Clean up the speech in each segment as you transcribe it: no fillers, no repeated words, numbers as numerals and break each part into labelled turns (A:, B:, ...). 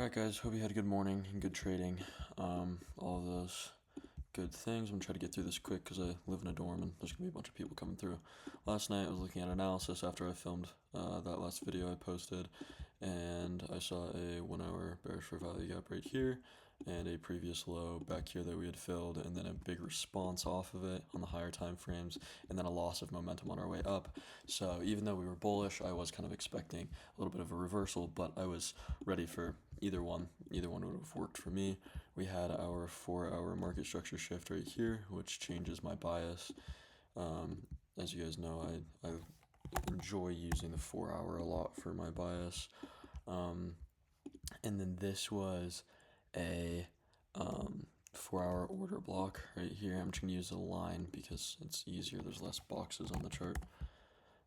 A: Alright guys, hope you had a good morning and good trading. All of those good things. I'm gonna try to get through this quick because I live in a dorm and there's gonna be a bunch of people coming through. Last night I was looking at analysis after I filmed that last video I posted, and I saw a 1 hour bearish for value gap right here and a previous low back here that we had filled, and then a big response off of it on the higher time frames, and then a loss of momentum on our way up. So even though we were bullish, I was kind of expecting a little bit of a reversal, but I was ready for either one. Either one would have worked for me. We had our 4 hour market structure shift right here, which changes my bias. As you guys know, I enjoy using the 4 hour a lot for my bias. And then this was a 4 hour order block right here. I'm just gonna use a line because it's easier. There's less boxes on the chart.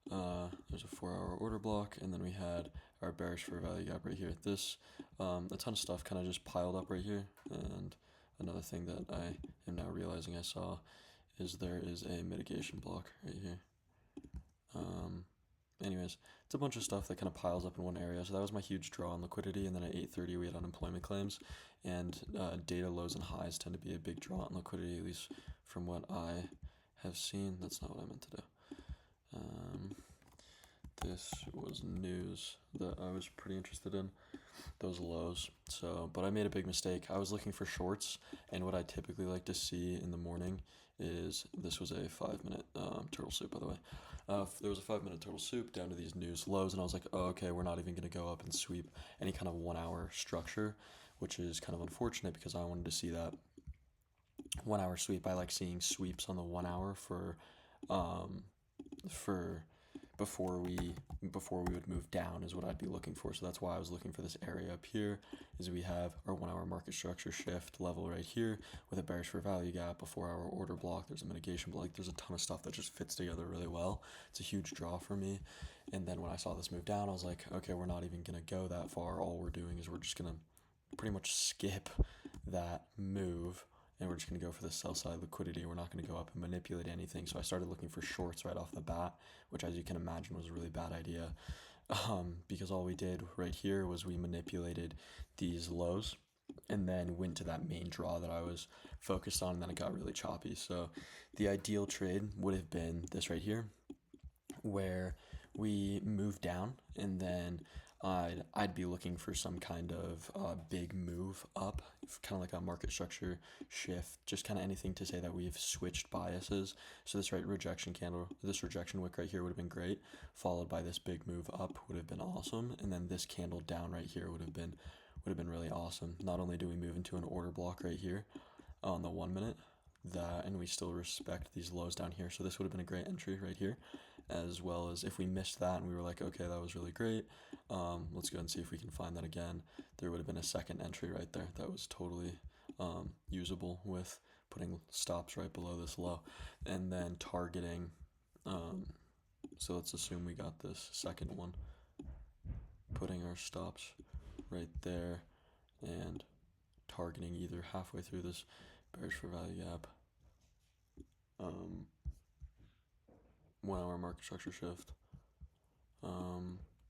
A: There's a 4 hour order block, and then we had our bearish for value gap right here. This, a ton of stuff kind of just piled up right here. And another thing that I am now realizing I saw is there is a mitigation block right here. Anyways, it's a bunch of stuff that kind of piles up in one area. So that was my huge draw on liquidity, and then at 8:30 we had unemployment claims, and data lows and highs tend to be a big draw on liquidity, at least from what I have seen. That's not what I meant to do. This was news that I was pretty interested in, those lows. So, but I made a big mistake. I was looking for shorts, and what I typically like to see in the morning is, this was a 5 minute turtle soup, by the way. There was a 5 minute turtle soup down to these news lows, and I was like, oh, okay, we're not even going to go up and sweep any kind of 1 hour structure, which is kind of unfortunate because I wanted to see that 1 hour sweep. I like seeing sweeps on the 1 hour for before we would move down is what I'd be looking for. So that's why I was looking for this area up here, is we have our 1 hour market structure shift level right here with a bearish for value gap, a 4 hour order block, there's a mitigation block. There's a ton of stuff that just fits together really well. It's a huge draw for me. And then when I saw this move down, I was like, okay, we're not even gonna go that far. All we're doing is we're just gonna pretty much skip that move, and we're just going to go for the sell side liquidity. We're not going to go up and manipulate anything. So I started looking for shorts right off the bat, which, as you can imagine, was a really bad idea, because all we did right here was we manipulated these lows and then went to that main draw that I was focused on, and then it got really choppy. So the ideal trade would have been this right here, where we move down, and then I'd be looking for some kind of big move up, kind of like a market structure shift, just kind of anything to say that we've switched biases. So this rejection candle, this rejection wick right here would have been great, followed by this big move up would have been awesome, and then this candle down right here would have been really awesome. Not only do we move into an order block right here on the 1 minute, and we still respect these lows down here. So this would have been a great entry right here, as well as if we missed that and we were like, okay, that was really great, let's go and see if we can find that again. There would have been a second entry right there that was totally usable, with putting stops right below this low and then targeting. So let's assume we got this second one, putting our stops right there and targeting either halfway through this bearish for value gap, 1 hour market structure shift,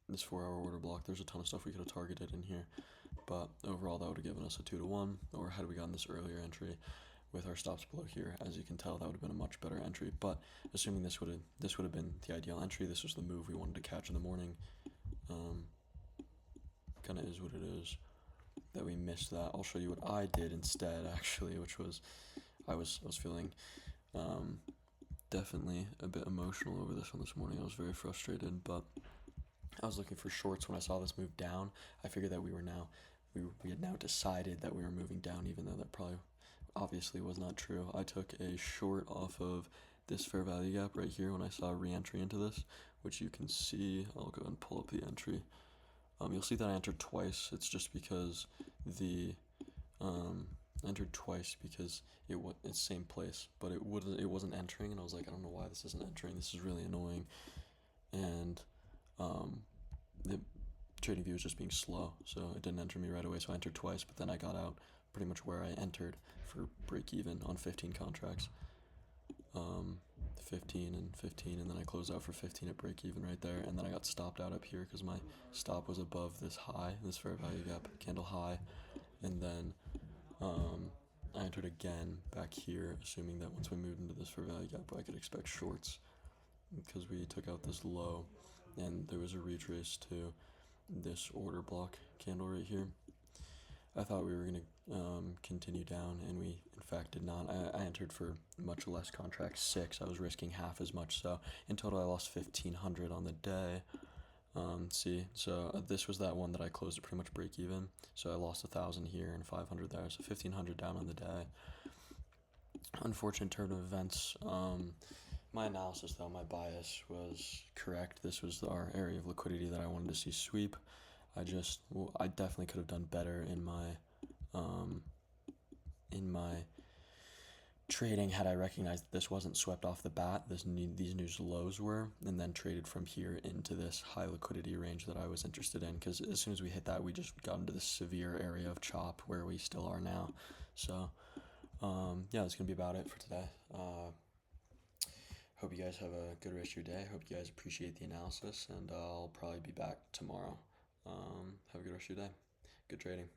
A: this 4 hour order block. There's a ton of stuff we could have targeted in here, but overall that would have given us a 2-to-1. Or had we gotten this earlier entry with our stops below here, as you can tell, that would have been a much better entry. But assuming this would have been the ideal entry, this was the move we wanted to catch in the morning, kind of is what it is that we missed that. I'll show you what I did instead, actually, which was I was feeling definitely a bit emotional over this one this morning. I was very frustrated, but I was looking for shorts when I saw this move down. I figured that we had now decided that we were moving down, even though that probably obviously was not true. I took a short off of this fair value gap right here when I saw a re-entry into this, which you can see. I'll go and pull up the entry. You'll see that I entered twice. It's just because entered twice because it's same place, but it wasn't entering, and I was like, I don't know why this isn't entering. This is really annoying. And the trading view was just being slow, so it didn't enter me right away. So I entered twice, but then I got out pretty much where I entered for break even on 15 contracts. 15 and 15, and then I closed out for 15 at break even right there, and then I got stopped out up here because my stop was above this high, this fair value gap candle high, and then I entered again back here, assuming that once we moved into this fair value gap, I could expect shorts because we took out this low, and there was a retrace to this order block candle right here. I thought we were going to continue down, and we in fact did not. I entered for much less contract, 6. I was risking half as much, so in total I lost 1,500 on the day. See, so this was that one that I closed at pretty much break even, so I lost 1,000 here and 500 there, so 1,500 down on the day. Unfortunate turn of events. My analysis, though, my bias was correct. This was our area of liquidity that I wanted to see sweep. I definitely could have done better in my trading had I recognized that this wasn't swept off the bat. These new lows were, and then traded from here into this high liquidity range that I was interested in. Because as soon as we hit that, we just got into this severe area of chop where we still are now. So, yeah, that's gonna be about it for today. Hope you guys have a good rest of your day. Hope you guys appreciate the analysis, and I'll probably be back tomorrow. Have a good rest of your day. Good trading.